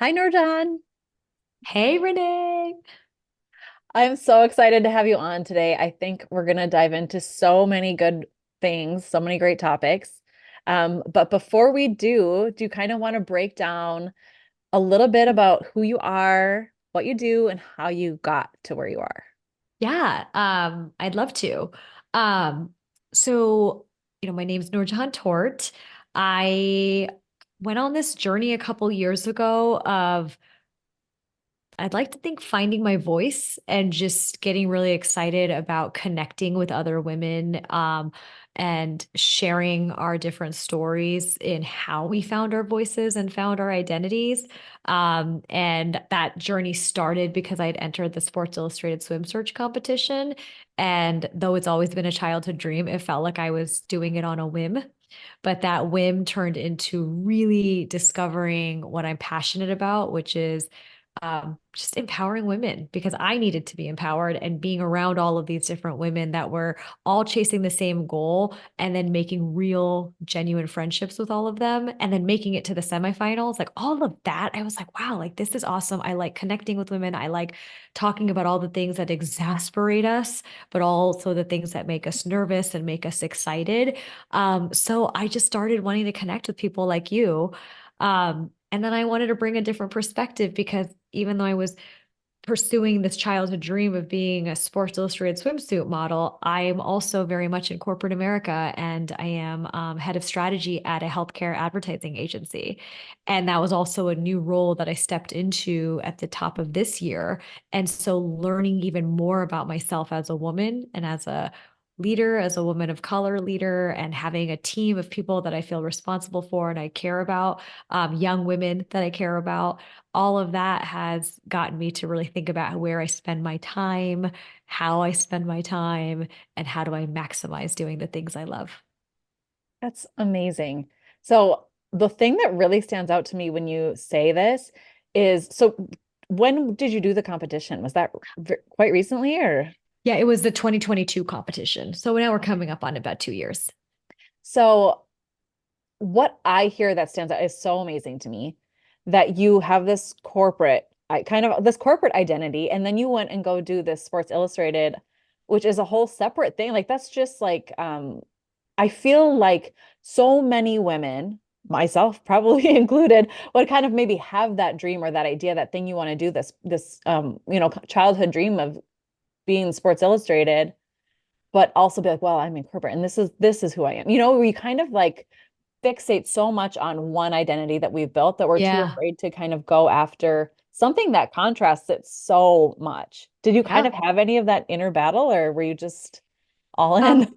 Hi, NoorJehan. Hey, Renee. I'm so excited to have you on today. I think we're going to dive into so many good things, so many great topics. But before we do you kind of want to break down a little bit about who you are, what you do, and how you got to where you are? Yeah, I'd love to. Um, my name's NoorJehan Tourte. I went on this journey a couple years ago of I'd like to think finding my voice and just getting really excited about connecting with other women, and sharing our different stories in how we found our voices and found our identities. And that journey started because I'd entered the Sports Illustrated swim search competition. And though it's always been a childhood dream, it felt like I was doing it on a whim. But that whim turned into really discovering what I'm passionate about, which is just empowering women because I needed to be empowered and being around all of these different women that were all chasing the same goal and then making real, genuine friendships with all of them and then making it to the semifinals. Like all of that, I was like, wow, like this is awesome. I like connecting with women. I like talking about all the things that exasperate us, but also the things that make us nervous and make us excited. So I just started wanting to connect with people like you. And then I wanted to bring a different perspective because even though I was pursuing this childhood dream of being a Sports Illustrated swimsuit model, I am also very much in corporate America and I am head of strategy at a healthcare advertising agency. And that was also a new role that I stepped into at the top of this year. And so learning even more about myself as a woman and as a leader, as a woman of color leader, and having a team of people that I feel responsible for and I care about, young women that I care about, all of that has gotten me to really think about where I spend my time, how I spend my time, and how do I maximize doing the things I love. That's amazing. So, the thing that really stands out to me when you say this is, so when did you do the competition? Was that quite recently or? Yeah, it was the 2022 competition. So now we're coming up on about 2 years. So, what I hear that stands out is so amazing to me that you have this corporate, I kind of this corporate identity, and then you went and go do this Sports Illustrated, which is a whole separate thing. Like that's just like I feel like so many women, myself probably included, would kind of maybe have that dream or that idea, that thing you want to do, this childhood dream of being Sports Illustrated, but also be like, well, I'm in corporate and this is who I am. We kind of like fixate so much on one identity that we've built that we're too Yeah. afraid to kind of go after something that contrasts it so much. Did you kind Yeah. of have any of that inner battle or were you just all in? Um,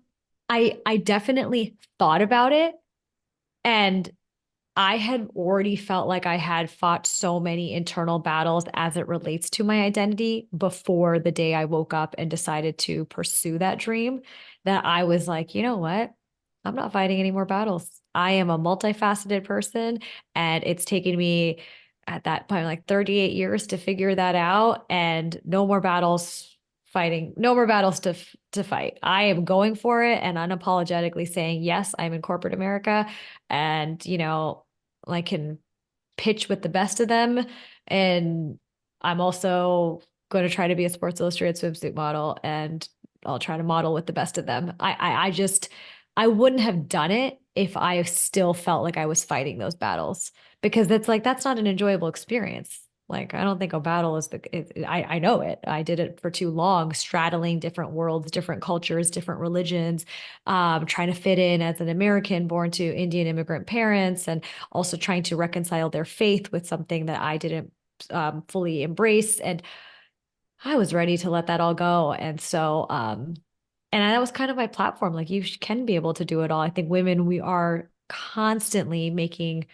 I definitely thought about it and I had already felt like I had fought so many internal battles as it relates to my identity before the day I woke up and decided to pursue that dream that I was like, you know what? I'm not fighting any more battles. I am a multifaceted person, and it's taken me at that point like 38 years to figure that out, and no more battles fighting, no more battles to fight. I am going for it and unapologetically saying, yes, I'm in corporate America and I can pitch with the best of them. And I'm also going to try to be a Sports Illustrated swimsuit model and I'll try to model with the best of them. I just, I wouldn't have done it if I still felt like I was fighting those battles because that's not an enjoyable experience. Like, I don't think a battle is I know it. I did it for too long, straddling different worlds, different cultures, different religions, trying to fit in as an American born to Indian immigrant parents and also trying to reconcile their faith with something that I didn't fully embrace. And I was ready to let that all go. And that was kind of my platform. Like, you can be able to do it all. I think women, we are constantly making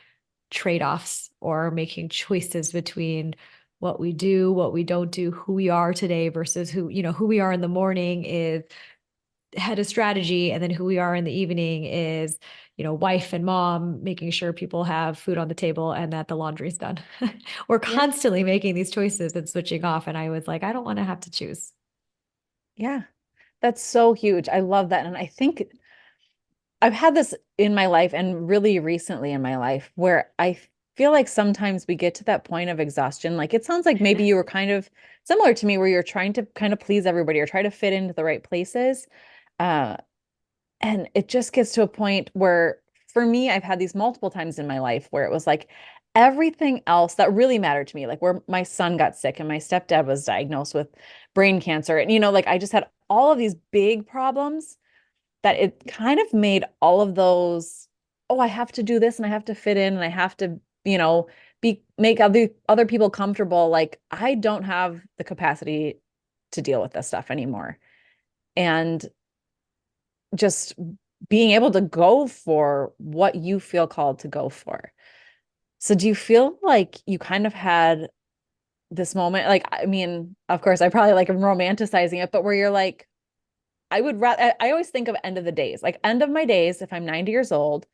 trade offs or making choices between what we do, what we don't do, who we are today versus who we are in the morning is head of strategy, and then who we are in the evening is wife and mom, making sure people have food on the table and that the laundry's done. We're Yeah. constantly making these choices and switching off, and I was like, I don't want to have to choose. Yeah. That's so huge. I love that. And I think I've had this in my life and really recently in my life where I feel like sometimes we get to that point of exhaustion. Like it sounds like maybe you were kind of similar to me where you're trying to kind of please everybody or try to fit into the right places. Uh, and it just gets to a point where, for me, I've had these multiple times in my life where it was like everything else that really mattered to me, like where my son got sick and my stepdad was diagnosed with brain cancer. And, like I just had all of these big problems that it kind of made all of those, oh, I have to do this and I have to fit in and I have to, make other people comfortable. Like I don't have the capacity to deal with this stuff anymore. And just being able to go for what you feel called to go for. So do you feel like you kind of had this moment? Like, I mean, of course, I probably like am romanticizing it, but where you're like, I would rather, I always think of end of the days, like end of my days, if I'm 90 years old,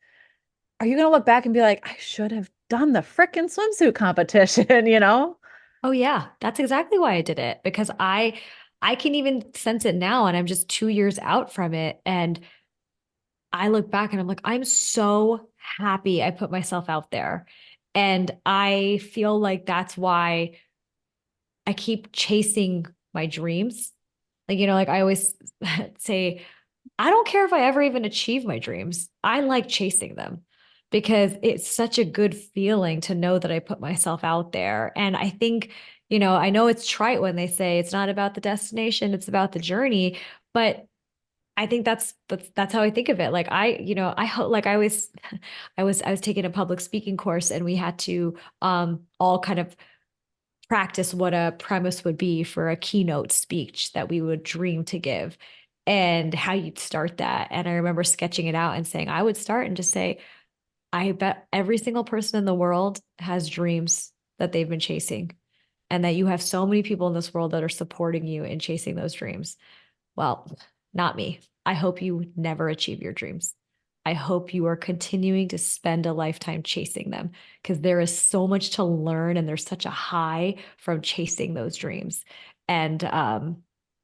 are you going to look back and be like, I should have done the frickin' swimsuit competition, you know? Oh yeah, that's exactly why I did it because I can even sense it now and I'm just 2 years out from it and I look back and I'm like I'm so happy I put myself out there. And I feel like that's why I keep chasing my dreams. Like like I always say I don't care if I ever even achieve my dreams. I like chasing them because it's such a good feeling to know that I put myself out there. And I think, I know it's trite when they say it's not about the destination, it's about the journey, but I think that's how I think of it. Like I hope like I was I was taking a public speaking course and we had to all kind of practice what a premise would be for a keynote speech that we would dream to give and how you'd start that. And I remember sketching it out and saying, I would start and just say, I bet every single person in the world has dreams that they've been chasing, and that you have so many people in this world that are supporting you in chasing those dreams. Well, not me. I hope you never achieve your dreams. I hope you are continuing to spend a lifetime chasing them because there is so much to learn and there's such a high from chasing those dreams. And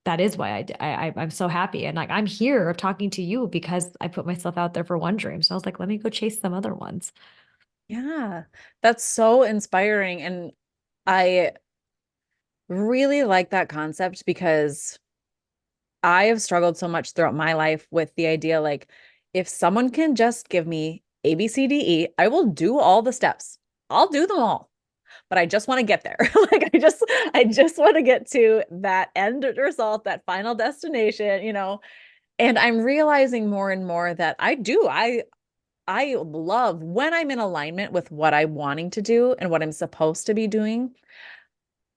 that is why I'm so happy. And like I'm here talking to you because I put myself out there for one dream. So I was like, let me go chase some other ones. Yeah, that's so inspiring. And I really like that concept because I have struggled so much throughout my life with the idea like, if someone can just give me A, B, C, D, E, I will do all the steps. I'll do them all, but I just want to get there. Like I just want to get to that end result, that final destination. And I'm realizing more and more that I do. I love when I'm in alignment with what I'm wanting to do and what I'm supposed to be doing.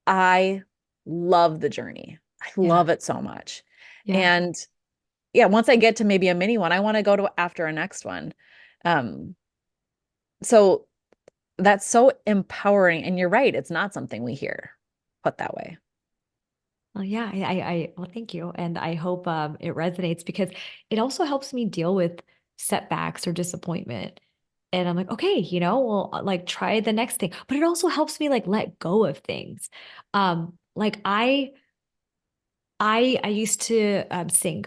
I love the journey. I Yeah. love it so much. Yeah. And yeah, once I get to maybe a mini one, I want to go to after a next one. Um, so that's so empowering. And you're right, it's not something we hear put that way. Well, yeah, well, thank you. And I hope it resonates because it also helps me deal with setbacks or disappointment. And I'm like, okay, well, like try the next thing. But it also helps me like let go of things. Like I used to sing,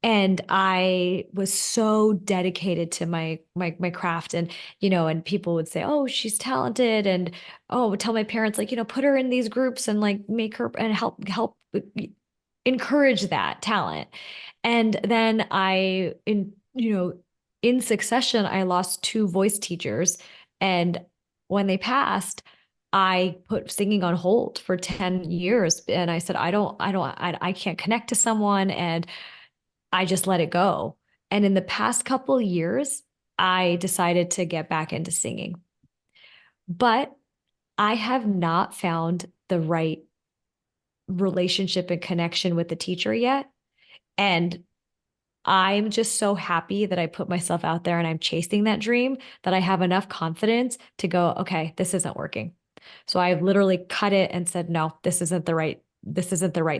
and I was so dedicated to my craft, and and people would say, "Oh, she's talented," and oh, would tell my parents like, put her in these groups and like make her and help encourage that talent. And then in succession, I lost two voice teachers, and when they passed, I put singing on hold for 10 years. And I said, I can't connect to someone. And I just let it go. And in the past couple years, I decided to get back into singing. But I have not found the right relationship and connection with the teacher yet. And I'm just so happy that I put myself out there and I'm chasing that dream that I have enough confidence to go, okay, this isn't working. So I've literally cut it and said, no, this isn't the right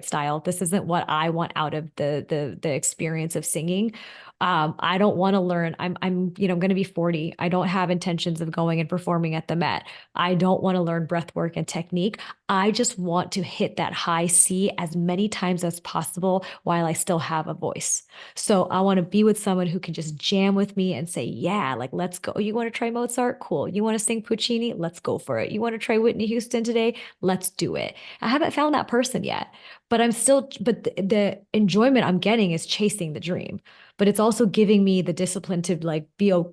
style. This isn't what I want out of the experience of singing. I don't want to learn. I'm going to be 40. I don't have intentions of going and performing at the Met. I don't want to learn breath work and technique. I just want to hit that high C as many times as possible while I still have a voice. So I want to be with someone who can just jam with me and say, yeah, like, let's go. You want to try Mozart? Cool. You want to sing Puccini? Let's go for it. You want to try Whitney Houston today? Let's do it. I haven't found that person yet, but the enjoyment I'm getting is chasing the dream, but it's also giving me the discipline to like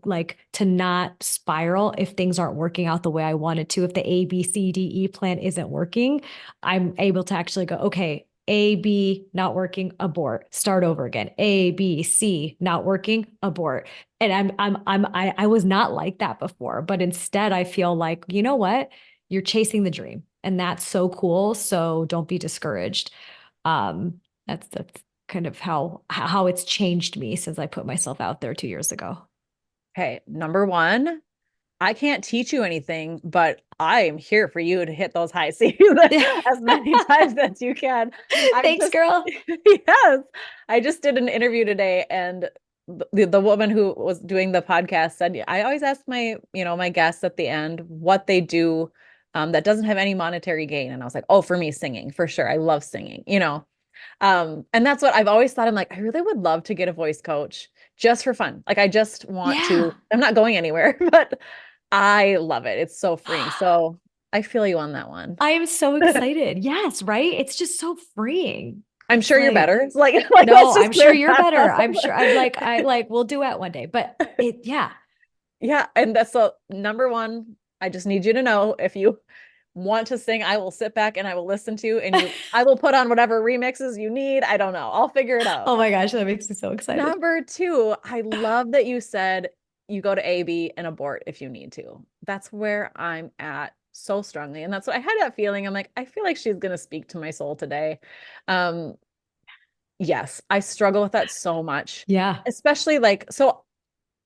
like to not spiral if things aren't working out the way I wanted to. If the ABCDE plan isn't working, I'm able to actually go, okay, A, B, not working, abort, start over again. A, B, C, not working, abort. And I was not like that before, but instead I feel like, you know what? You're chasing the dream, and that's so cool. So don't be discouraged. Um, that's kind of how it's changed me since I put myself out there 2 years ago. Okay, number one, I can't teach you anything, but I am here for you to hit those high C's as many times as you can. I Thanks, just, girl. yes, I just did an interview today, and the woman who was doing the podcast said, I always ask my guests at the end what they do that doesn't have any monetary gain. And I was like, oh, for me, singing, for sure. I love singing. And that's what I've always thought. I'm like, I really would love to get a voice coach just for fun. Like, I just want to, Yeah. I'm not going anywhere, but I love it. It's so freeing. So I feel you on that one. I am so excited. Yes, right? It's just so freeing. I'm It's sure you're like, better. It's like no, let's just I'm sure clear you're that better. up. I'm sure I like we'll duet one day. But yeah. Yeah, and that's so number one. I just need you to know if you want to sing, I will sit back and I will listen to you, and I will put on whatever remixes you need. I don't know. I'll figure it out. Oh my gosh, that makes me so excited. Number two, I love that you said you go to AB and abort if you need to. That's where I'm at so strongly. And that's what I had that feeling. I'm like, I feel like she's going to speak to my soul today. Um, yes, I struggle with that so much, Yeah. especially like, so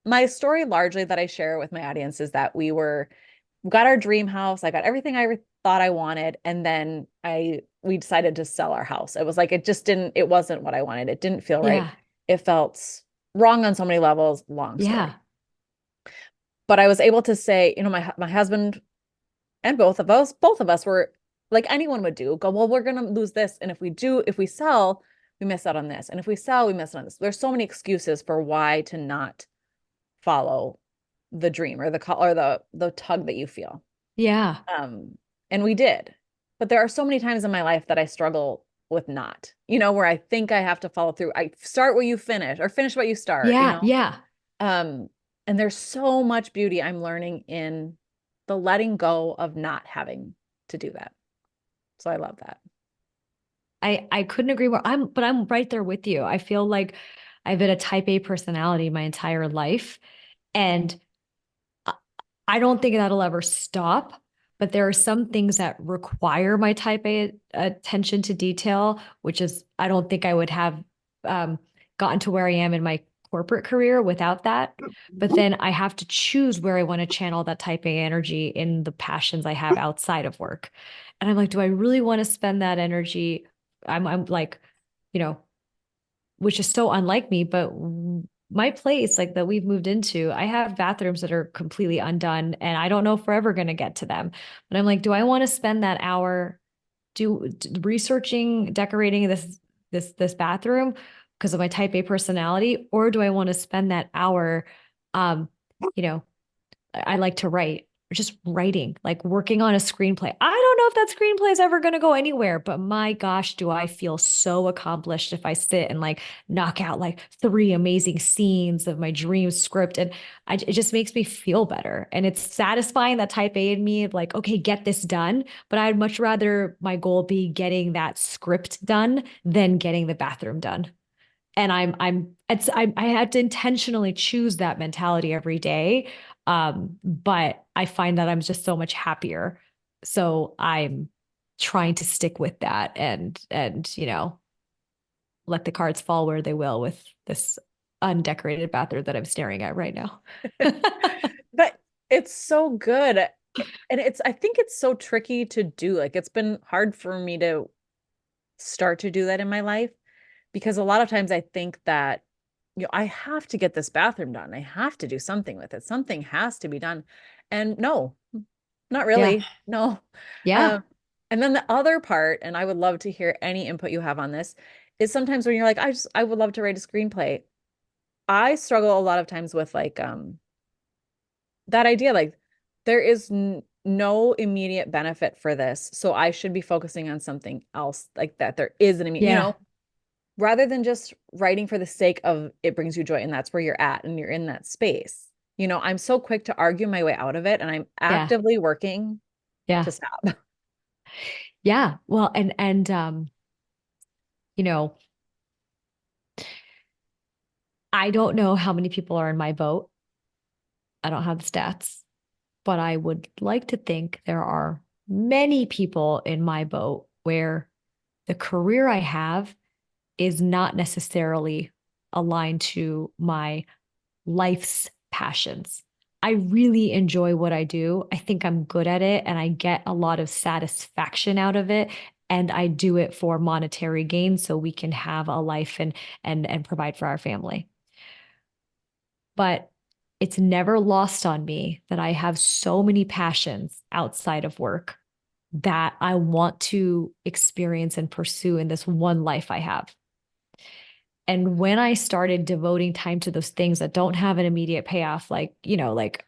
my story largely that I share with my audience is that we got our dream house. I got everything I thought I wanted. And then we decided to sell our house. It was like, it wasn't what I wanted. It didn't feel right. Yeah. It felt wrong on so many levels, long story. Yeah. But I was able to say, my husband and both of us were like anyone would do, go, well, we're going to lose this. And if we sell, we miss out on this. And if we sell, we miss out on this. There's so many excuses for why to not follow the dream or the call or the tug that you feel. Yeah. Um, and we did. But there are so many times in my life that I struggle with where I think I have to follow through. I start where you finish or finish what you start. Yeah. Yeah. Um, and there's so much beauty I'm learning in the letting go of not having to do that. So I love that. I couldn't agree more. I'm right there with you. I feel like I've been a type A personality my entire life, and I don't think that'll ever stop. But there are some things that require my type A attention to detail, which is I don't think I would have um, gotten to where I am in my corporate career without that. But then I have to choose where I want to channel that type A energy in the passions I have outside of work. And I'm like, do I really want to spend that energy? I'm like, you know, which is so unlike me, but my place like that we've moved into, I have bathrooms that are completely undone and I don't know if we're ever going to get to them. But I'm like, do I want to spend that hour researching, decorating this bathroom because of my type A personality, or do I want to spend that hour um, you know, I like to write, just writing, like working on a screenplay. I don't know if that screenplay is ever going to go anywhere, but my gosh, do I feel so accomplished if I sit and like knock out like three amazing scenes of my dream script. And it just makes me feel better. And it's satisfying that type A in me of like, okay, get this done. But I'd much rather my goal be getting that script done than getting the bathroom done. And I had to intentionally choose that mentality every day. But I find that I'm just so much happier. So I'm trying to stick with that and let the cards fall where they will with this undecorated bathroom that I'm staring at right now. But it's so good. And I think it's so tricky to do. Like it's been hard for me to start to do that in my life because a lot of times I think that I have to get this bathroom done. I have to do something with it. Something has to be done. And no, not Yeah. really. No. Yeah. Um, and then the other part, and I would love to hear any input you have on this, is sometimes when you're like, I would love to write a screenplay. I struggle a lot of times with like that idea, like there is n no immediate benefit for this, so I should be focusing on something else like that. There is an immediate, Yeah. rather than just writing for the sake of it brings you joy and that's where you're at and you're in that space. I'm so quick to argue my way out of it, and I'm Yeah. actively working Yeah. to stop. Yeah. Well, you know, I don't know how many people are in my boat. I don't have the stats, but I would like to think there are many people in my boat where the career I have is not necessarily aligned to my life's passions. I really enjoy what I do. I think I'm good at it and I get a lot of satisfaction out of it. And I do it for monetary gain so we can have a life and provide for our family. But it's never lost on me that I have so many passions outside of work that I want to experience and pursue in this one life I have. And when I started devoting time to those things that don't have an immediate payoff, like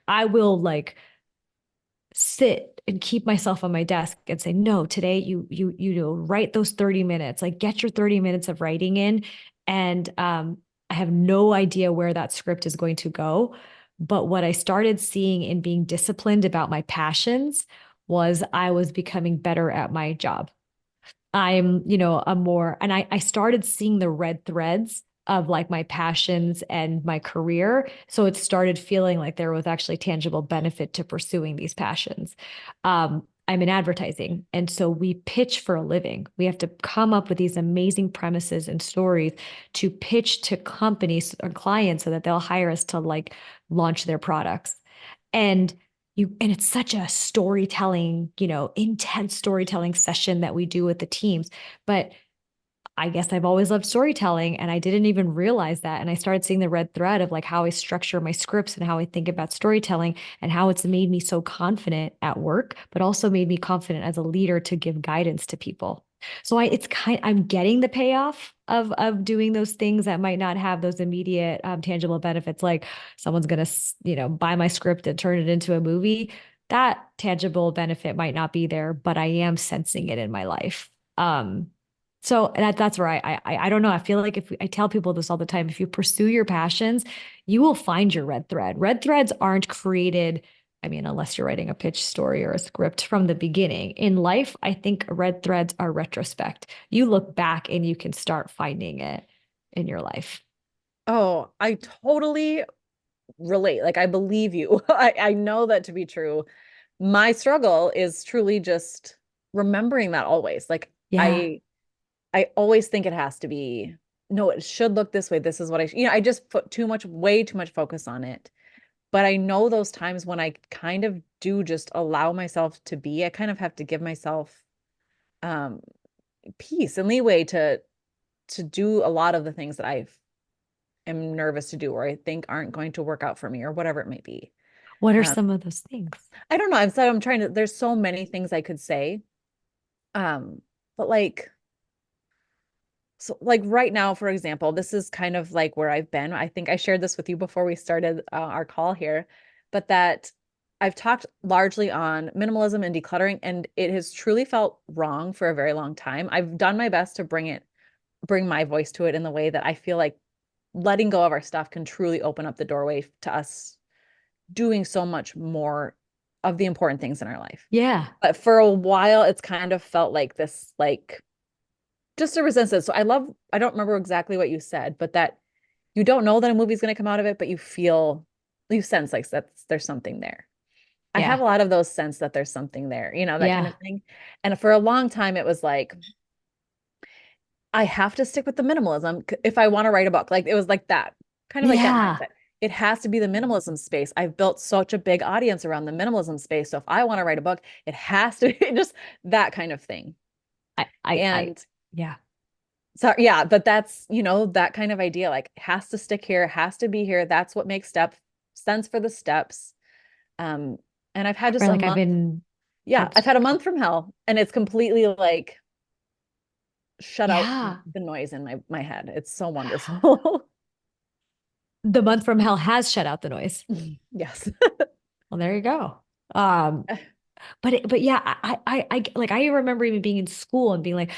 I will like sit and keep myself on my desk and say, no, today write those 30 minutes, like get your 30 minutes of writing in. And I have no idea where that script is going to go. But what I started seeing in being disciplined about my passions was I was becoming better at my job. I'm, a more, and I started seeing the red threads of like my passions and my career. So it started feeling like there was actually tangible benefit to pursuing these passions. I'm in advertising. And so we pitch for a living. We have to come up with these amazing premises and stories to pitch to companies or clients so that they'll hire us to like launch their products. And and it's such a storytelling, intense storytelling session that we do with the teams. But I guess I've always loved storytelling and I didn't even realize that. And I started seeing the red thread of like how I structure my scripts and how I think about storytelling and how it's made me so confident at work, but also made me confident as a leader to give guidance to people. So I'm getting the payoff of doing those things that might not have those immediate tangible benefits. Like someone's going to, buy my script and turn it into a movie. That tangible benefit might not be there, but I am sensing it in my life. So that's where I don't know. I feel like if I tell people this all the time, if you pursue your passions, you will find your red thread. Red threads aren't created, I mean, unless you're writing a pitch story or a script from the beginning. In life, I think red threads are retrospect. You look back and you can start finding it in your life. Oh, I totally relate. Like I believe you. I know that to be true. My struggle is truly just remembering that always. Like Yeah. I always think it has to be, no, it should look this way. This is what I just put way too much focus on it. But I know those times when I kind of do just allow myself to be, I kind of have to give myself um peace and leeway to do a lot of the things that I am nervous to do or I think aren't going to work out for me or whatever it may be. What are Um, some of those things? I don't know. I'm trying to, there's so many things I could say. But like, so like right now, for example, this is kind of like where I've been. I think I shared this with you before we started our call here, but that I've talked largely on minimalism and decluttering, and it has truly felt wrong for a very long time. I've done my best to bring my voice to it in the way that I feel like letting go of our stuff can truly open up the doorway to us doing so much more of the important things in our life. Yeah. But for a while, it's kind of felt like this, like just a resistance. So I don't remember exactly what you said, but that you don't know that a movie's going to come out of it, but you sense like there's something there. I have Yeah. a lot of those sense that there's something there, that kind Yeah. of thing. And for a long time, it was like, I have to stick with the minimalism if I want to write a book. Like it was like that, kind of like that Yeah. mindset. It has to be the minimalism space. I've built such a big audience around the minimalism space. So if I want to write a book, it has to be just that kind of thing. I, And yeah. So yeah, but that's, that kind of idea, like has to stick here, has to be here. That's what makes sense for the steps. Um, and I've had just Or a like I've month. been, Yeah, oh, I've had a go- month from hell and it's completely like shut out yeah. the noise in my head. It's so wonderful. The month from hell has shut out the noise. Yes. Well, there you go. Um, but yeah, like I remember even being in school and being like,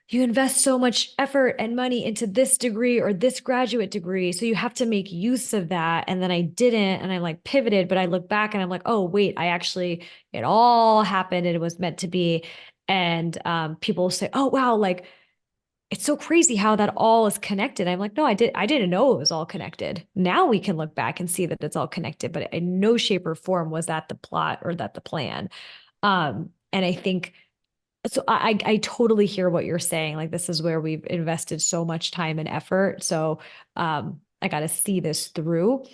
you invest so much effort and money into this degree or this graduate degree, so you have to make use of that. And then I didn't, and I like pivoted, but I look back and I'm like, oh wait, it all happened and it was meant to be. And people say, oh wow, like it's so crazy how that all is connected. I'm like, no, I didn't know it was all connected. Now we can look back and see that it's all connected, but in no shape or form was that the plot or that the plan. And I think so I totally hear what you're saying. Like this is where we've invested so much time and effort. So I got to see this through.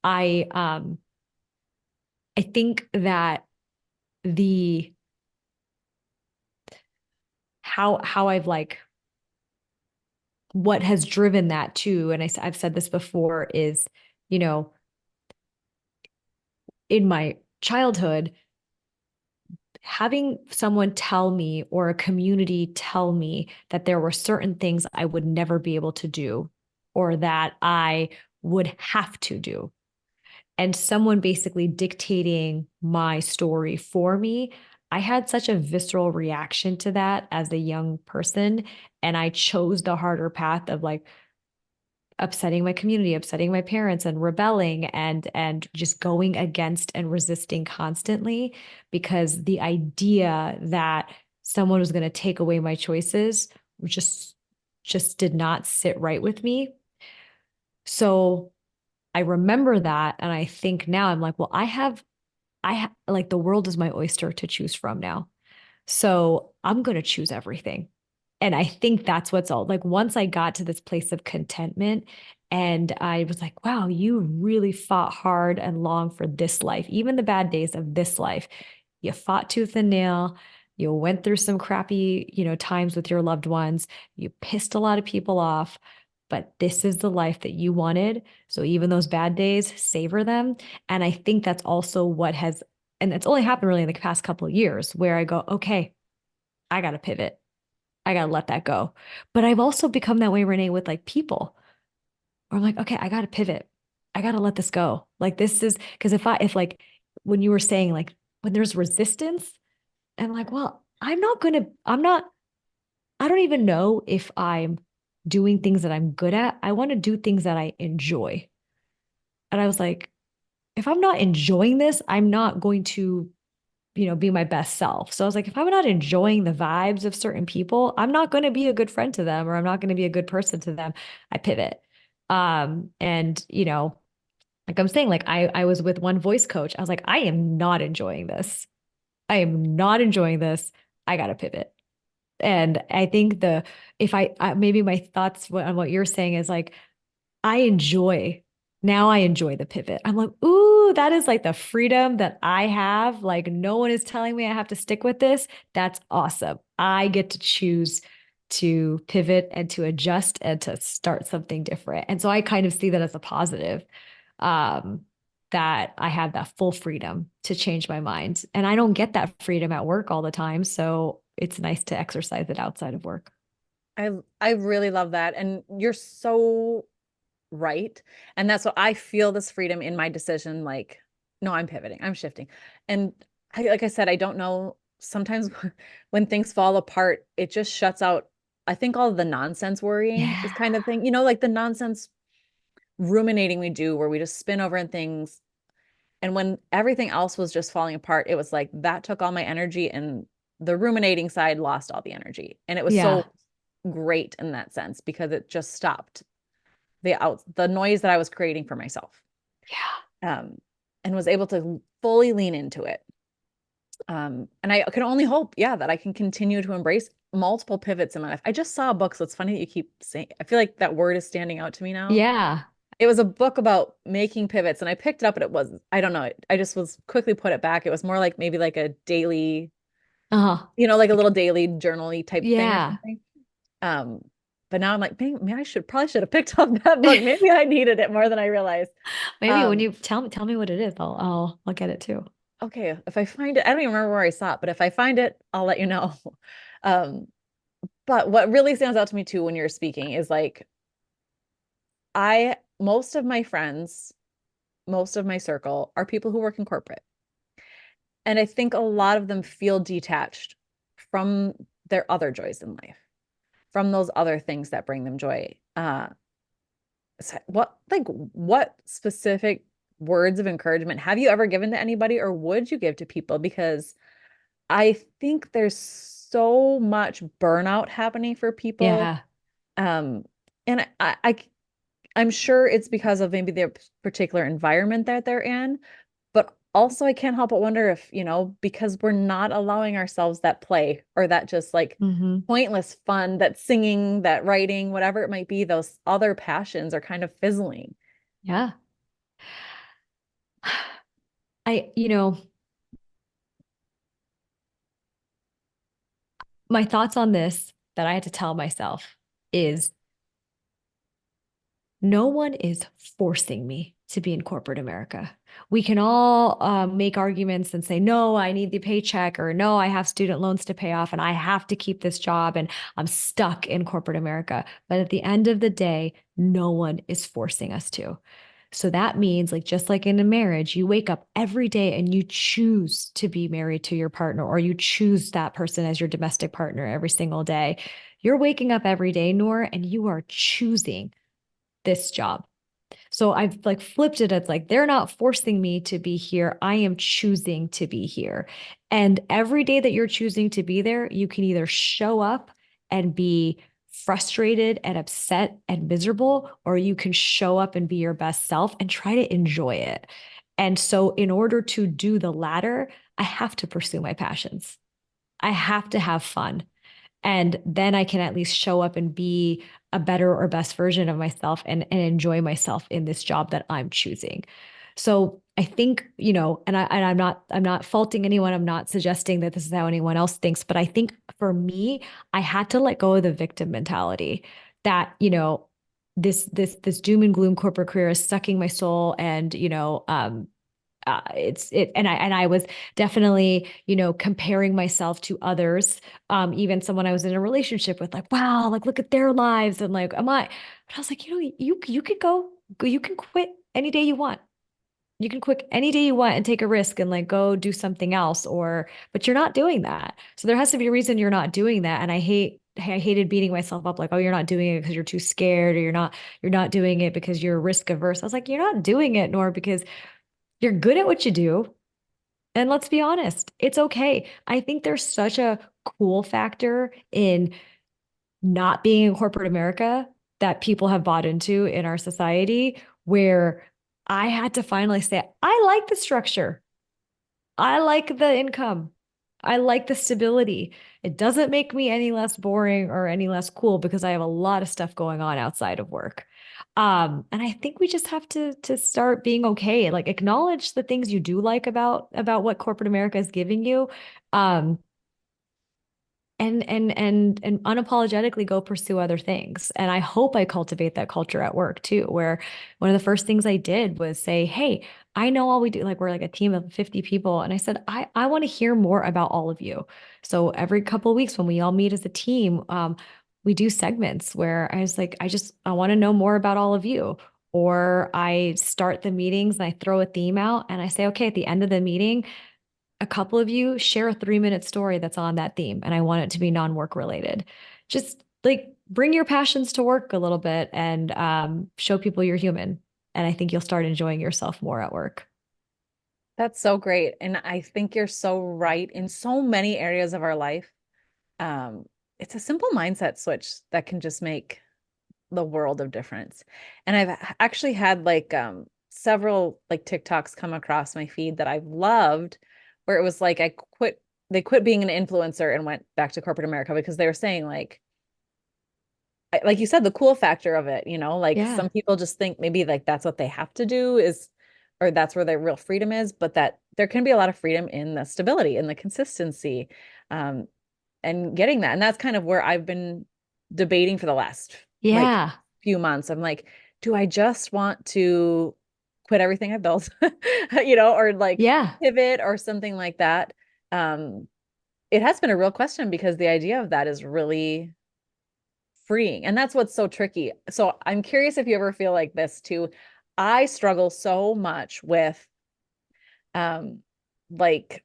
I I think that the how I've like what has driven that too, and I've said this before, is, you know, in my childhood, having someone tell me or a community tell me that there were certain things I would never be able to do or that I would have to do. And someone basically dictating my story for me. I had such a visceral reaction to that as a young person. And I chose the harder path of like, upsetting my community, upsetting my parents and rebelling and just going against and resisting constantly because the idea that someone was going to take away my choices just did not sit right with me. So I remember that and I think now I'm like, well, like the world is my oyster to choose from now. So I'm going to choose everything. And I think that's what's all like once I got to this place of contentment and I was like, wow, you really fought hard and long for this life, even the bad days of this life. You fought tooth and nail. You went through some crappy, times with your loved ones. You pissed a lot of people off, but this is the life that you wanted. So even those bad days, savor them. And I think that's also and it's only happened really in the past couple of years where I go, okay, I got to pivot. I got to let that go. But I've also become that way, Renee, with like people where I'm like, okay, I got to pivot. I got to let this go. Like this is because if like when you were saying like when there's resistance, I'm like, well, I don't even know if I'm doing things that I'm good at. I want to do things that I enjoy. And I was like, if I'm not enjoying this, I'm not going to be my best self. So I was like, if I'm not enjoying the vibes of certain people, I'm not going to be a good friend to them or I'm not going to be a good person to them. I pivot. And like I'm saying, like I was with one voice coach. I was like, I am not enjoying this. I am not enjoying this. I got to pivot. And I think if maybe my thoughts on what you're saying is like, I enjoy now I enjoy the pivot. I'm like, ooh, that is like the freedom that I have. Like, no one is telling me I have to stick with this. That's awesome. I get to choose to pivot and to adjust and to start something different. And so I kind of see that as a positive, um, that I have that full freedom to change my mind. And I don't get that freedom at work all the time. So it's nice to exercise it outside of work. I really love that. And you're so right. And that's what I feel this freedom in my decision. Like, no, I'm pivoting, I'm shifting. And like I said, I don't know. Sometimes when things fall apart, it just shuts out, I think, all the nonsense worrying is Yeah. kind of thing, like the nonsense ruminating we do where we just spin over in things. And when everything else was just falling apart, it was like that took all my energy and the ruminating side lost all the energy. And it was so Yeah. great in that sense because it just stopped the noise that I was creating for myself. Yeah. Um, and was able to fully lean into it. And I can only hope, yeah, that I can continue to embrace multiple pivots in my life. I just saw a book, so it's funny that you keep saying, I feel like that word is standing out to me now. Yeah. It was a book about making pivots, and I picked it up, and it wasn't, I don't know, I just was quickly put it back. It was more like maybe like a daily, Uh-huh. like a little daily journal-y type thing or Yeah. something. Um, but now I'm like, maybe I should probably should have picked up that book. Maybe I needed it more than I realized. Maybe when Um, you tell me what it is, I'll get it too. okay, if I find it, I don't even remember where I saw it, but if I find it, I'll let you know. Um, but what really stands out to me too when you're speaking is like most of my friends, most of my circle are people who work in corporate. And I think a lot of them feel detached from their other joys in life, from those other things that bring them joy. What specific words of encouragement have you ever given to anybody or would you give to people? Because I think there's so much burnout happening for people. Yeah. Um, and I'm sure it's because of maybe their particular environment that they're in, but also I can't help but wonder if, because we're not allowing ourselves that play or that just like Hmm. pointless fun, that singing, that writing, whatever it might be, those other passions are kind of fizzling. Yeah. You know, my thoughts on this that I had to tell myself is no one is forcing me to be in corporate America. We can all make arguments and say, no, I need the paycheck, or no, I have student loans to pay off and I have to keep this job and I'm stuck in corporate America. But at the end of the day, no one is forcing us to. So that means, like, just like in a marriage, you wake up every day and you choose to be married to your partner, or you choose that person as your domestic partner every single day. You're waking up every day, Noor, and you are choosing this job. So I've like flipped it. It's like they're not forcing me to be here. I am choosing to be here. And every day that you're choosing to be there, you can either show up and be frustrated and upset and miserable, or you can show up and be your best self and try to enjoy it. And so, in order to do the latter, I have to pursue my passions. I have to have fun. And then I can at least show up and be a better or best version of myself and enjoy myself in this job that I'm choosing. So I think, and I'm not faulting anyone. I'm not suggesting that this is how anyone else thinks, but I think for me, I had to let go of the victim mentality that, this doom and gloom corporate career is sucking my soul, and and I was definitely, comparing myself to others, even someone I was in a relationship with, like, wow, like, look at their lives, and like, am I? But I was like, you could you can quit any day you want. You can quit any day you want and take a risk and like go do something else, but you're not doing that. So there has to be a reason you're not doing that. And I hated beating myself up like, oh, you're not doing it because you're too scared, or you're not doing it because you're risk averse. I was like, you're not doing it, nor because you're good at what you do. And let's be honest, it's okay. I think there's such a cool factor in not being in corporate America that people have bought into in our society, where I had to finally say, I like the structure. I like the income. I like the stability. It doesn't make me any less boring or any less cool because I have a lot of stuff going on outside of work. And I think we just have to start being okay. Like, acknowledge the things you do like about what corporate America is giving you. Um, and unapologetically go pursue other things. And I hope I cultivate that culture at work too, where one of the first things I did was say, hey, I know all we do, like, we're like a team of 50 people. And I said, I want to hear more about all of you. So every couple of weeks when we all meet as a team, we do segments where I was like, I want to know more about all of you. Or I start the meetings and I throw a theme out and I say, okay, at the end of the meeting, a couple of you share a 3-minute story that's on that theme, and I want it to be non-work related. Just like bring your passions to work a little bit, and show people you're human. And I think you'll start enjoying yourself more at work. That's so great. And I think you're so right in so many areas of our life. Um, it's a simple mindset switch that can just make the world of difference. And I've actually had like several like TikToks come across my feed that I've loved where it was like they quit being an influencer and went back to corporate America because they were saying like you said, the cool factor of it, like Yeah. some people just think maybe like that's what they have to do is, or that's where their real freedom is, but that there can be a lot of freedom in the stability and the consistency, um, and getting that. And that's kind of where I've been debating for the last like Yeah. few months. I'm like, do I just want to quit everything I've built, or like Yeah. pivot or something like that? Um, it has been a real question because the idea of that is really freeing. And that's what's so tricky. So I'm curious if you ever feel like this too. I struggle so much with um like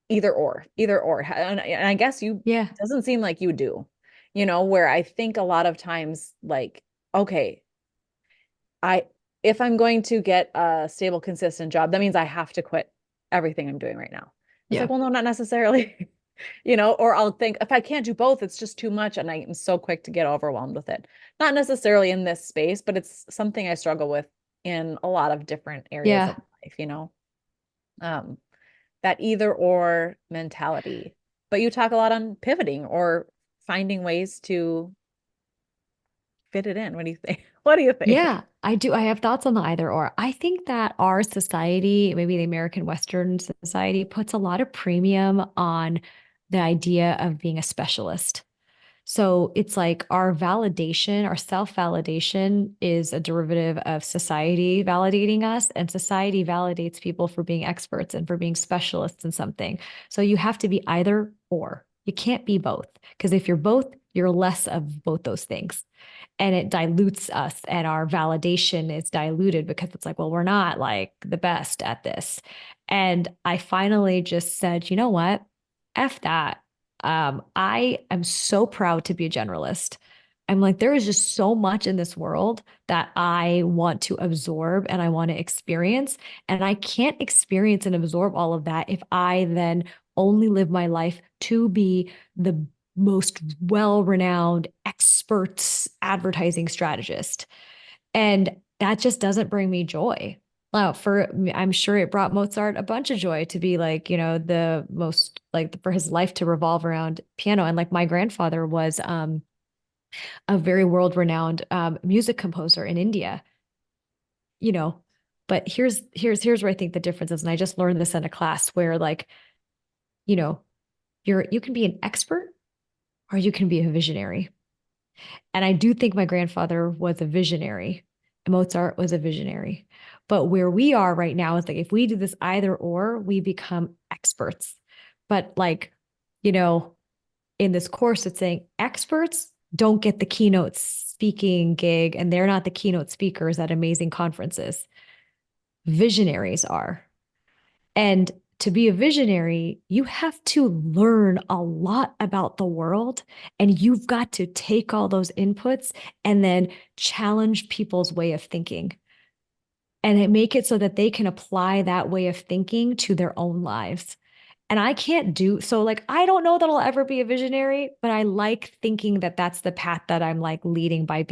either or. And I guess you Yeah. doesn't seem like you do, where I think a lot of times like, okay, I if I'm going to get a stable, consistent job, that means I have to quit everything I'm doing right now. It's like, Yeah. well, no, not necessarily. Or I'll think if I can't do both, it's just too much. And I'm so quick to get overwhelmed with it. Not necessarily in this space, but it's something I struggle with in a lot of different areas of Yeah. life. Um, that either or mentality. But you talk a lot on pivoting or finding ways to fit it in. What do you think? What do you think? Yeah, I do. I have thoughts on the either or. I think that our society, maybe the American Western society, puts a lot of premium on the idea of being a specialist. So it's like our validation, our self-validation is a derivative of society validating us, and society validates people for being experts and for being specialists in something. So you have to be either or. You can't be both, because if you're both, you're less of both those things, and it dilutes us, and our validation is diluted because it's like, well, we're not like the best at this. And I finally just said, you know what? F that. I am so proud to be a generalist. I'm like, there is just so much in this world that I want to absorb and I want to experience. And I can't experience and absorb all of that if I then only live my life to be the most well-renowned expert advertising strategist. And that just doesn't bring me joy. I'm sure it brought Mozart a bunch of joy to be like, the most like for his life to revolve around piano. And like my grandfather was a very world-renowned music composer in India, you know. But here's where I think the difference is. And I just learned this in a class where like, you know, you can be an expert or you can be a visionary. And I do think my grandfather was a visionary. Mozart was a visionary. But where we are right now is like if we do this either or, we become experts. But like, you know, in this course, it's saying experts don't get the keynote speaking gig and they're not the keynote speakers at amazing conferences. Visionaries are. And to be a visionary, you have to learn a lot about the world, and you've got to take all those inputs and then challenge people's way of thinking and make it so that they can apply that way of thinking to their own lives. And I can't do so. Like, I don't know that I'll ever be a visionary, but I like thinking that that's the path that I'm like leading by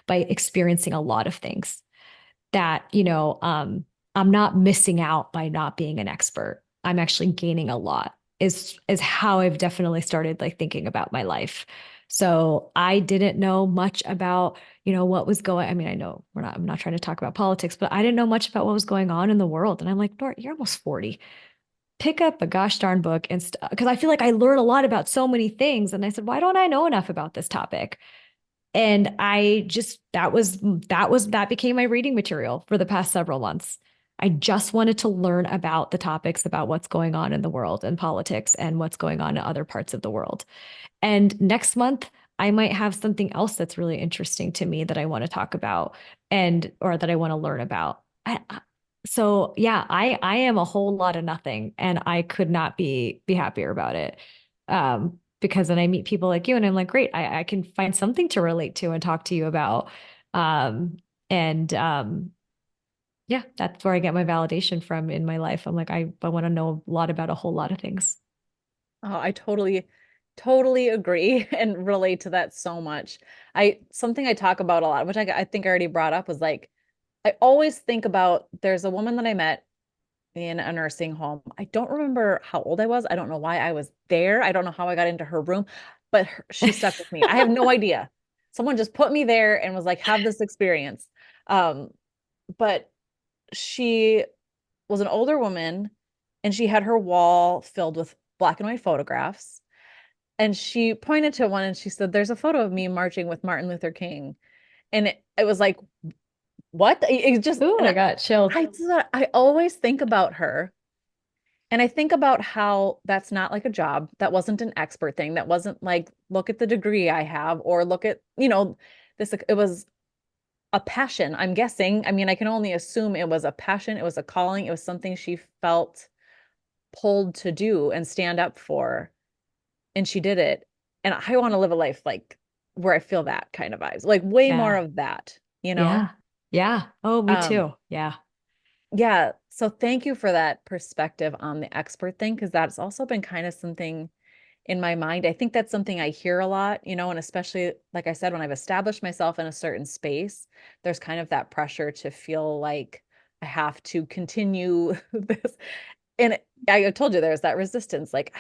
experiencing a lot of things that, I'm not missing out by not being an expert. I'm actually gaining a lot is how I've definitely started like thinking about my life. So I didn't know much about, what was going. I mean, I know I'm not trying to talk about politics, but I didn't know much about what was going on in the world. And I'm like, Nort, you're almost 40. Pick up a gosh darn book and because I feel like I learn a lot about so many things. And I said, why don't I know enough about this topic? And I just that became my reading material for the past several months. I just wanted to learn about the topics about what's going on in the world and politics and what's going on in other parts of the world. And next month, I might have something else that's really interesting to me that I want to talk about and or that I want to learn about. So yeah, I am a whole lot of nothing, and I could not be happier about it. Because then I meet people like you, and I'm like, great, I can find something to relate to and talk to you about. Um, and Yeah, that's where I get my validation from in my life. I'm like, I want to know a lot about a whole lot of things. Oh, I totally agree and relate to that so much. Something I talk about a lot, which I think I already brought up, was like I always think about there's a woman that I met in a nursing home. I don't remember how old I was. I don't know why I was there. I don't know how I got into her room, but she stuck with me. I have no idea. Someone just put me there and was like, have this experience. Um, but she was an older woman and she had her wall filled with black and white photographs. and she pointed to one and she said, there's a photo of me marching with Martin Luther King. And it was like, what? It just, Oh, and I got chilled. I always think about her. And I think about how that's not like a job. That wasn't an expert thing. That wasn't like, look at the degree I have, or look at, this, it was a passion, I'm guessing. I mean, I can only assume it was a passion, it was a calling, it was something she felt pulled to do and stand up for, and she did it. And I want to live a life like where I feel that kind of vibes, like way more Yeah. of that, you know? Yeah. Yeah. Oh, me Um, too. Yeah. yeah. So thank you for that perspective on the expert thing, because that's also been kind of something in my mind. I think that's something I hear a lot, and especially, like I said, when I've established myself in a certain space, there's kind of that pressure to feel like I have to continue this. And I told you there's that resistance. Like,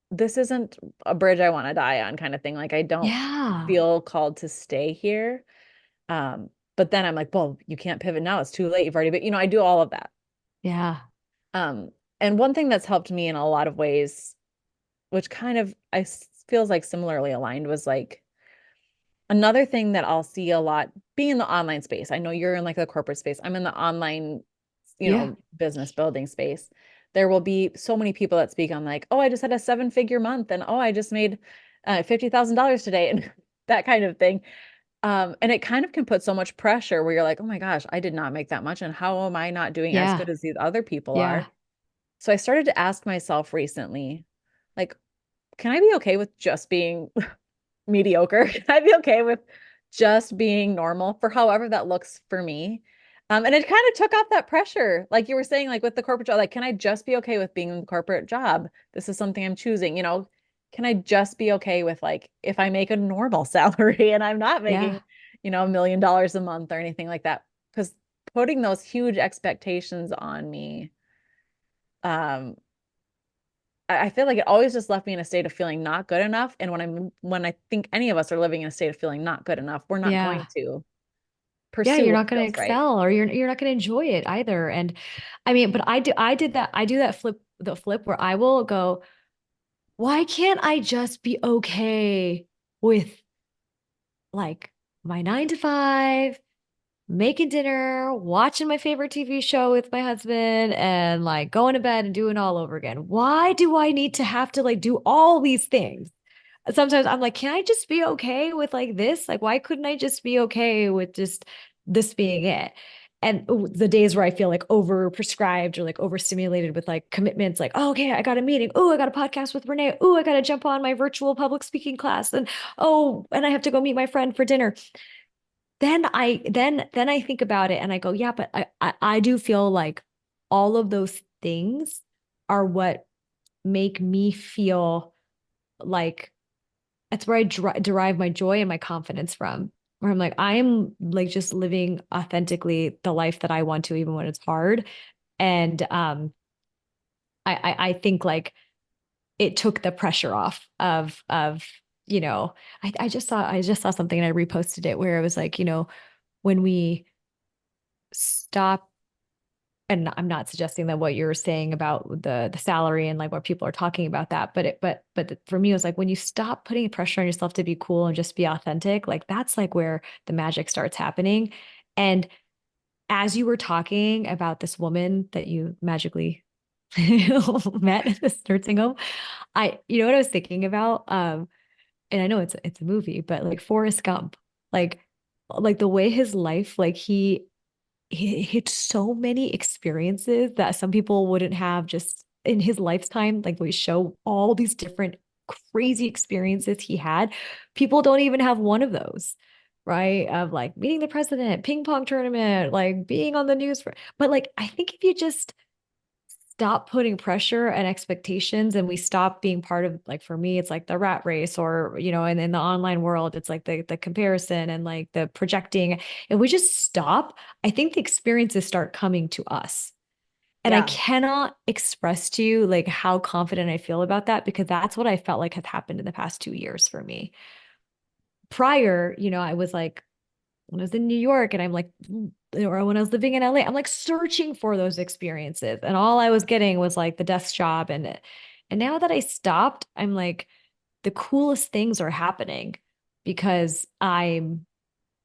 this isn't a bridge I want to die on kind of thing. Like, I don't Yeah. feel called to stay here. But then I'm like, well, you can't pivot now. It's too late. You've already been, I do all of that. Yeah. Um, and one thing that's helped me in a lot of ways, which kind of feels like similarly aligned, was like another thing that I'll see a lot being in the online space. I know you're in like the corporate space. I'm in the online, Yeah. business building space. There will be so many people that speak on like, oh, I just had a 7-figure month, and oh, I just made $50,000 today, and that kind of thing. And it kind of can put so much pressure where you're like, oh my gosh, I did not make that much, and how am I not doing as Yeah. good as these other people are? Yeah. So I started to ask myself recently, like, can I be okay with just being mediocre? Can I be okay with just being normal for however that looks for me? And it kind of took off that pressure. Like you were saying, like with the corporate job, like, can I just be okay with being in the corporate job? This is something I'm choosing, can I just be okay with like if I make a normal salary and I'm not Yeah. making, $1 million a month or anything like that? Because putting those huge expectations on me, um, I feel like it always just left me in a state of feeling not good enough. And when I think any of us are living in a state of feeling not good enough, we're not going Yeah. to Yeah, pursue you're what not going to feels right. excel or you're not going to enjoy it either. And I mean, but I do that flip where I will go, why can't I just be okay with like my 9 to 5, making dinner, watching my favorite TV show with my husband, and like going to bed and doing all over again? Why do I need to have to like do all these things? Sometimes I'm like, can I just be okay with like this? Like, why couldn't I just be okay with just this being it? And the days where I feel like over prescribed or like overstimulated with like commitments, like, oh, okay, I got a meeting. Oh, I got a podcast with Renee. Oh, I got to jump on my virtual public speaking class. And oh, and I have to go meet my friend for dinner. Then I think about it and I go, yeah, but I do feel like all of those things are what make me feel like that's where I derive my joy and my confidence from. Where I'm like, I'm like just living authentically the life that I want to, even when it's hard. And I think like it took the pressure off of I just saw something and I reposted it where it was like, when we stop, and I'm not suggesting that what you're saying about the salary and like what people are talking about that, but for me it was like when you stop putting pressure on yourself to be cool and just be authentic, like that's like where the magic starts happening. And as you were talking about this woman that you magically met at this nursing home, you know what I was thinking about? And I know it's a movie, but like Forrest Gump, like like the way his life, like he hit so many experiences that some people wouldn't have just in his lifetime. Like we show all these different crazy experiences he had. People don't even have one of those, right? Of like meeting the president, ping pong tournament, like being on the news but like I think if you just stop putting pressure and expectations and we stop being part of, like for me it's like the rat race, or and in the online world it's like the comparison and like the projecting. If we just stop, I think the experiences start coming to us. And I Yeah. cannot express to you like how confident I feel about that, because that's what I felt like had happened in the past 2 years for me. Prior, I was like, when I was in New York and I'm like, or when I was living in LA, I'm like searching for those experiences. And all I was getting was like the desk job. And now that I stopped, I'm like, the coolest things are happening because I'm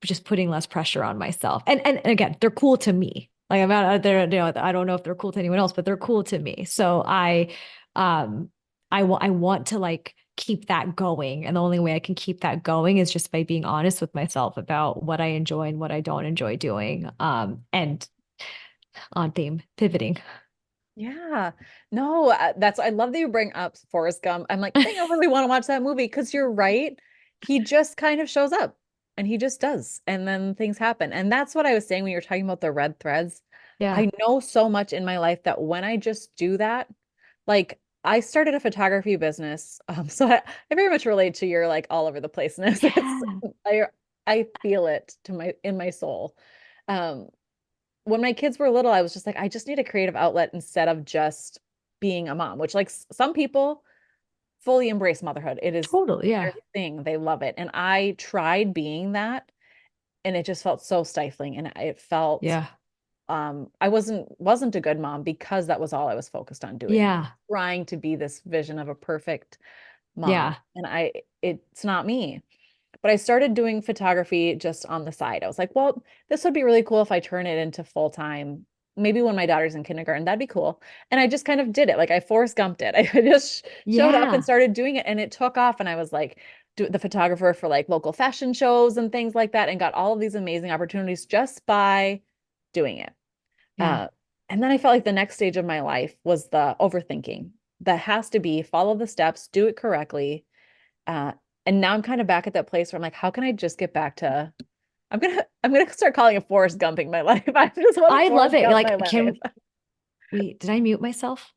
just putting less pressure on myself. And again, they're cool to me. Like I'm out there, I don't know if they're cool to anyone else, but they're cool to me. So um, I want to like keep that going. And the only way I can keep that going is just by being honest with myself about what I enjoy and what I don't enjoy doing. And on theme, pivoting. Yeah. No, I love that you bring up Forrest Gump. I'm like, I think I really want to watch that movie because you're right. He just kind of shows up and he just does. And then things happen. And that's what I was saying when you were talking about the red threads. Yeah. I know so much in my life that when I just do that, like I started a photography business. So I very much relate to your like all over the placeness. It's Yeah. I I feel it to my in my soul. Um, when my kids were little, I was just like, I just need a creative outlet instead of just being a mom, which like some people fully embrace motherhood. It is Totally. their Yeah. thing. They love it. And I tried being that and it just felt so stifling. And it felt Yeah. I wasn't a good mom because that was all I was focused on doing, Yeah. trying to be this vision of a perfect mom. Yeah. And it's not me. But I started doing photography just on the side. I was like, well, this would be really cool if I turn it into full time. Maybe when my daughter's in kindergarten, that'd be cool. And I just kind of did it. Like I Forrest Gumped it. I just showed up and Yeah. started doing it and it took off. And I was like the photographer for like local fashion shows and things like that and got all of these amazing opportunities just by doing it. Yeah. Uh, and then I felt like the next stage of my life was the overthinking. That has to be follow the steps, do it correctly. Uh, and now I'm kind of back at that place where I'm like, how can I just get back to I'm gonna start calling it Forrest Gumping my life. I just want to I love Forrest it. Gump my Like, life. did I mute myself?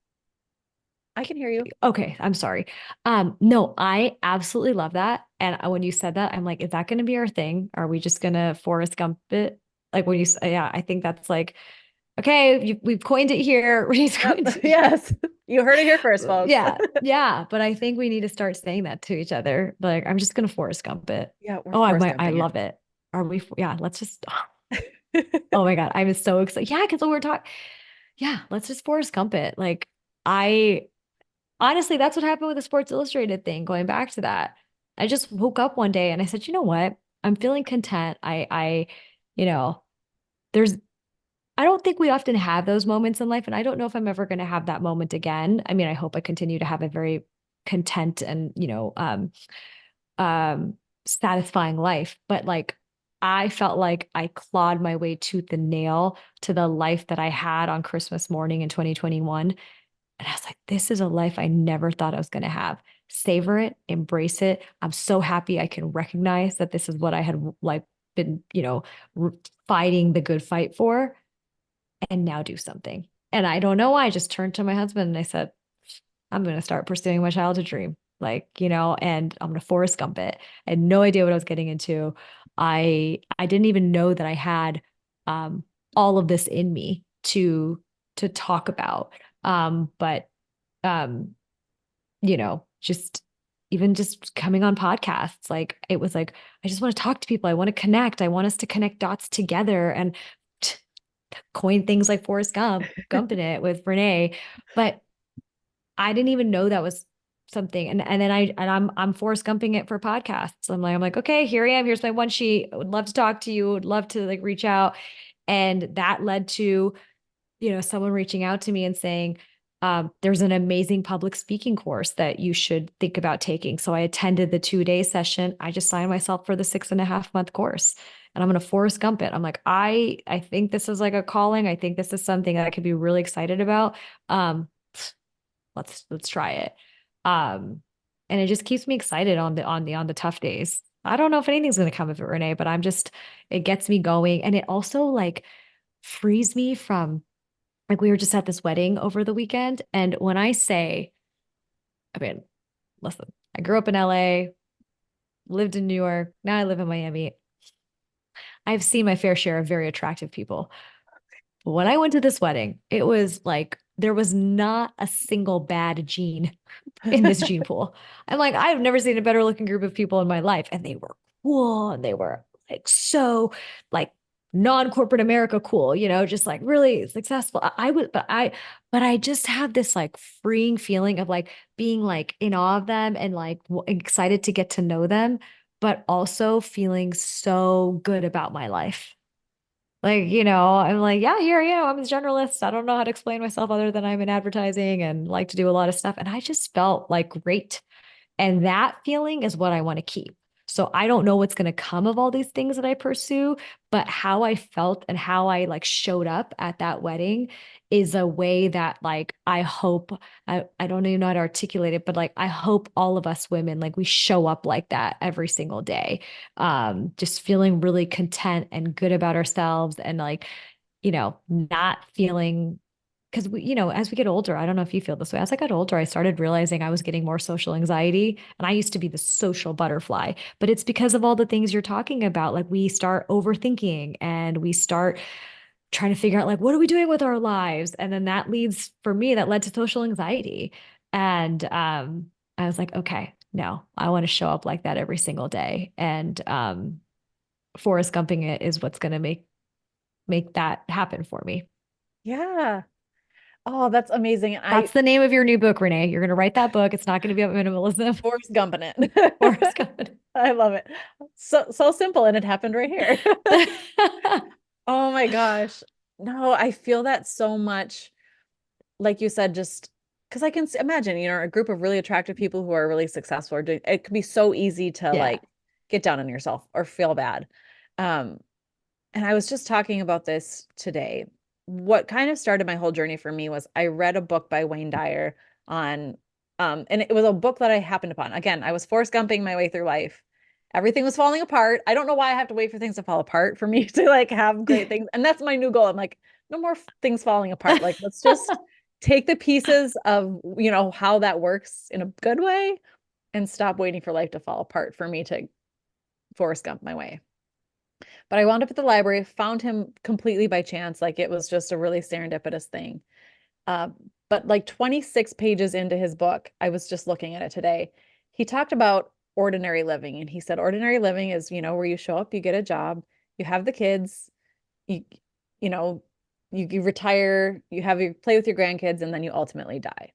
I can hear you. Okay, I'm sorry. No, I absolutely love that. And when you said that, I'm like, is that going to be our thing? Are we just going to Forrest Gump it? Like when you say, yeah, I think that's like, okay, we've coined it here. We're Yep. going to, Yes. You heard it here first, folks. yeah, yeah. But I think we need to start saying that to each other. Like, I'm just going to Forrest Gump it. Yeah, we're Oh, Forrest I Gumping love it. Are we? Yeah, let's just, oh my God, I'm so excited. Yeah, because we're talking, yeah, let's just Forrest Gump it. Like, I, honestly, that's what happened with the Sports Illustrated thing, going back to that. I just woke up one day and I said, you know what? I'm feeling content. You know, there's, I don't think we often have those moments in life. And I don't know if I'm ever going to have that moment again. I mean, I hope I continue to have a very content and, um, satisfying life. But like, I felt like I clawed my way tooth and nail to the life that I had on Christmas morning in 2021. And I was like, this is a life I never thought I was going to have. Savor it, embrace it. I'm so happy I can recognize that this is what I had like been, fighting the good fight for and now do something. And I don't know why. I just turned to my husband and I said, I'm going to start pursuing my childhood dream. Like, and I'm going to Forrest Gump it. I had no idea what I was getting into. I didn't even know that I had um, all of this in me to talk about. But um, just even just coming on podcasts, like it was like, I just want to talk to people. I want to connect. I want us to connect dots together and coin things like Forrest Gump, gumping it with Renee. But I didn't even know that was something. And then I'm Forrest Gumping it for podcasts. I'm like, okay, here I am. Here's my one sheet. I would love to talk to you. Would love to like reach out. And that led to, someone reaching out to me and saying, there's an amazing public speaking course that you should think about taking. So I attended the 2 day session. I just signed myself for the 6.5 month course and I'm going to Forrest Gump it. I'm like, I think this is like a calling. I think this is something that I could be really excited about. Um, let's try it. Um, and it just keeps me excited on the tough days. I don't know if anything's going to come of it, Renee, but it gets me going. And it also like frees me from, like, we were just at this wedding over the weekend. And when I say, I mean, listen, I grew up in LA, lived in New York, now I live in Miami. I've seen my fair share of very attractive people. But when I went to this wedding, it was like there was not a single bad gene in this gene pool. I'm like, I've never seen a better looking group of people in my life. And they were cool and they were like so like non-corporate America cool, just like really successful. I would, but I just have this like freeing feeling of like being like in awe of them and like excited to get to know them, but also feeling so good about my life. Like, I'm like, yeah, here I am. I'm a generalist. I don't know how to explain myself other than I'm in advertising and like to do a lot of stuff. And I just felt like great. And that feeling is what I want to keep. So I don't know what's going to come of all these things that I pursue, but how I felt and how I like showed up at that wedding is a way that like I hope I don't even know how to articulate it, but like I hope all of us women like we show up like that every single day. Just feeling really content and good about ourselves and like, not feeling because as we get older, I don't know if you feel this way. As I got older, I started realizing I was getting more social anxiety. And I used to be the social butterfly, but it's because of all the things you're talking about. Like we start overthinking and we start trying to figure out like, what are we doing with our lives? And then that leads for me, that led to social anxiety. And I was like, okay, no, I want to show up like that every single day. And Forrest Gumping it is what's going to make that happen for me. Yeah. Oh, that's amazing. That's the name of your new book, Renee. You're going to write that book. It's not going to be about minimalism. Forrest Gumping it. Forrest Gump. I love it. So simple, and it happened right here. Oh my gosh. No, I feel that so much. Like you said, just because I can imagine, a group of really attractive people who are really successful or doing it could be so easy to Yeah. like get down on yourself or feel bad. Um, and I was just talking about this today. What kind of started my whole journey for me was I read a book by Wayne Dyer on, and it was a book that I happened upon. Again, I was Forrest Gumping my way through life. Everything was falling apart. I don't know why I have to wait for things to fall apart for me to like have great things. And that's my new goal. I'm like, no more things falling apart. Like, let's just take the pieces of, how that works in a good way and stop waiting for life to fall apart for me to Forrest Gump my way. But I wound up at the library, found him completely by chance. Like it was just a really serendipitous thing. Uh, but like 26 pages into his book, I was just looking at it today. He talked about ordinary living. And he said, ordinary living is, where you show up, you get a job, you have the kids, you, you know, you retire, you play with your grandkids, and then you ultimately die.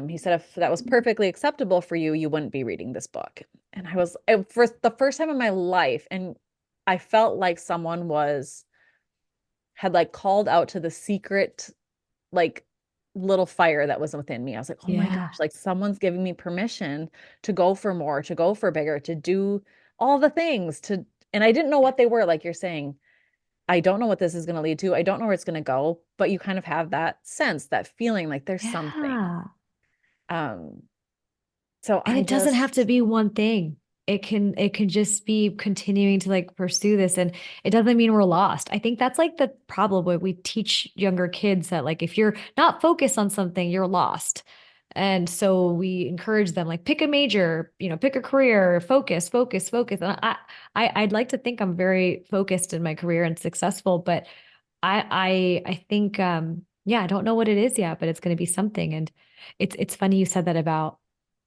He said, if that was perfectly acceptable for you, you wouldn't be reading this book. And for the first time in my life, and I felt like someone had like called out to the secret, like little fire that was within me. I was like, oh my Yeah. gosh, like someone's giving me permission to go for more, to go for bigger, to do all the things and I didn't know what they were, like you're saying. I don't know what this is going to lead to. I don't know where it's going to go, but you kind of have that sense, that feeling like there's something. Yeah. Um, so And I it doesn't have to just, be one thing. It can just be continuing to like pursue this, and it doesn't mean we're lost. I think that's like the problem where we teach younger kids that like if you're not focused on something, you're lost. And so we encourage them like pick a major, pick a career, focus, focus, focus. And I'd like to think I'm very focused in my career and successful, but I think yeah, I don't know what it is yet, but it's going to be something. And it's funny you said that about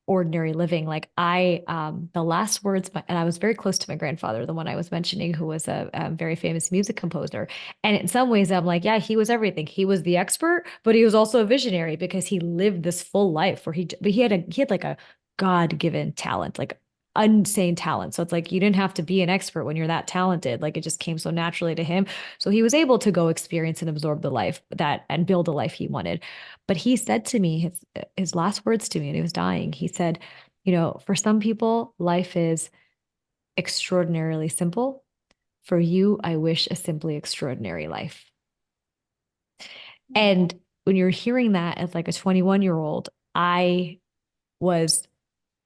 ordinary living. Like the last words, and I was very close to my grandfather, the one I was mentioning, who was a very famous music composer. And in some ways, I'm like, yeah, he was everything. He was the expert, but he was also a visionary because he lived this full life where he had like a God-given talent, like insane talent. So it's like you didn't have to be an expert when you're that talented. Like it just came so naturally to him. So he was able to go experience and absorb the life that and build a life he wanted. But he said to me, his last words to me, and he was dying, he said, for some people, life is extraordinarily simple. For you, I wish a simply extraordinary life. oh, And when you're hearing that as like a 21-year-old, I was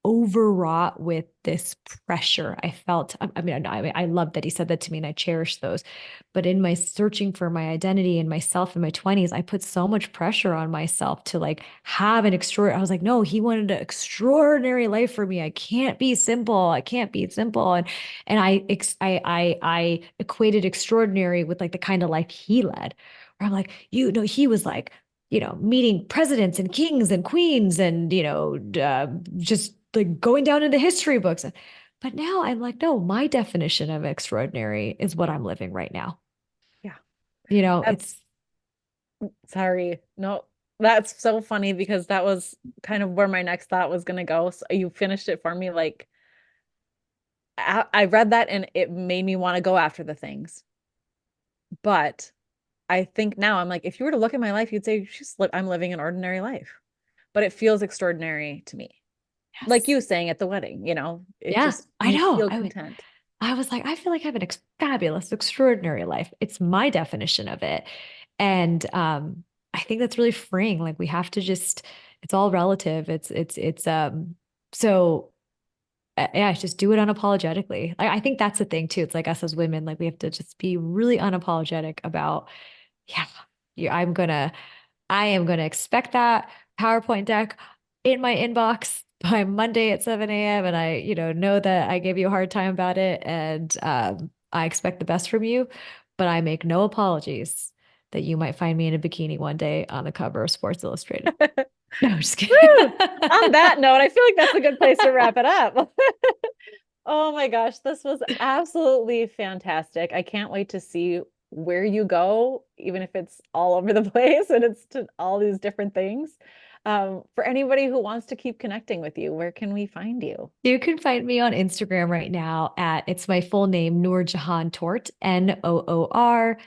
overwrought with this pressure. I felt, I love that he said that to me and I cherish those. But in my searching for my identity and myself in my 20s, I put so much pressure on myself to like have an extraordinary, I was like, no, he wanted an extraordinary life for me. I can't be simple. I can't be simple. And I equated extraordinary with like the kind of life he led. Where I'm like, he was like, meeting presidents and kings and queens and, just like going down into history books. But now I'm like, no, my definition of extraordinary is what I'm living right now. Yeah. You know, That's it's sorry. No, that's so funny because that was kind of where my next thought was gonna go. So you finished it for me. Like I read that and it made me want to go after the things. But I think now I'm like, if you were to look at my life, you'd say I'm living an ordinary life. But it feels extraordinary to me. Like yes. you saying at the wedding, it Yeah, just I you know. feel content. I was like, I feel like I have an fabulous, extraordinary life. It's my definition of it. And I think that's really freeing. Like we have to just, it's all relative. So yeah, just do it unapologetically. I think that's the thing too. It's like us as women, like we have to just be really unapologetic about, yeah, yeah, I am gonna expect that PowerPoint deck in my inbox by Monday at 7 a.m. And I, know that I gave you a hard time about it. And I expect the best from you, but I make no apologies that you might find me in a bikini one day on the cover of Sports Illustrated. No, I'm just kidding. Woo! On that note, I feel like that's a good place to wrap it up. Oh my gosh, this was absolutely fantastic. I can't wait to see where you go, even if it's all over the place and it's to all these different things. For anybody who wants to keep connecting with you, where can we find you? You can find me on Instagram right now at it's my full name, NoorJehan Tourte, NoorJehanTourte.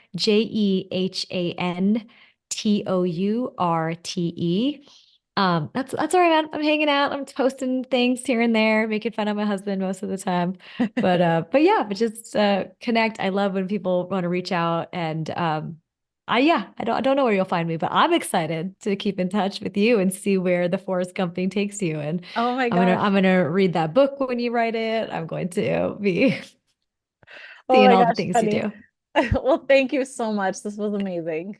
That's all right. I'm hanging out. I'm posting things here and there, making fun of my husband most of the time. But yeah, but just connect. I love when people want to reach out and I don't know where you'll find me, but I'm excited to keep in touch with you and see where the Forrest Gumping takes you. And Oh my I'm gonna gosh. I'm gonna read that book when you write it. I'm going to be Oh seeing my all the gosh, things you honey. do. Well, thank you so much. This was amazing.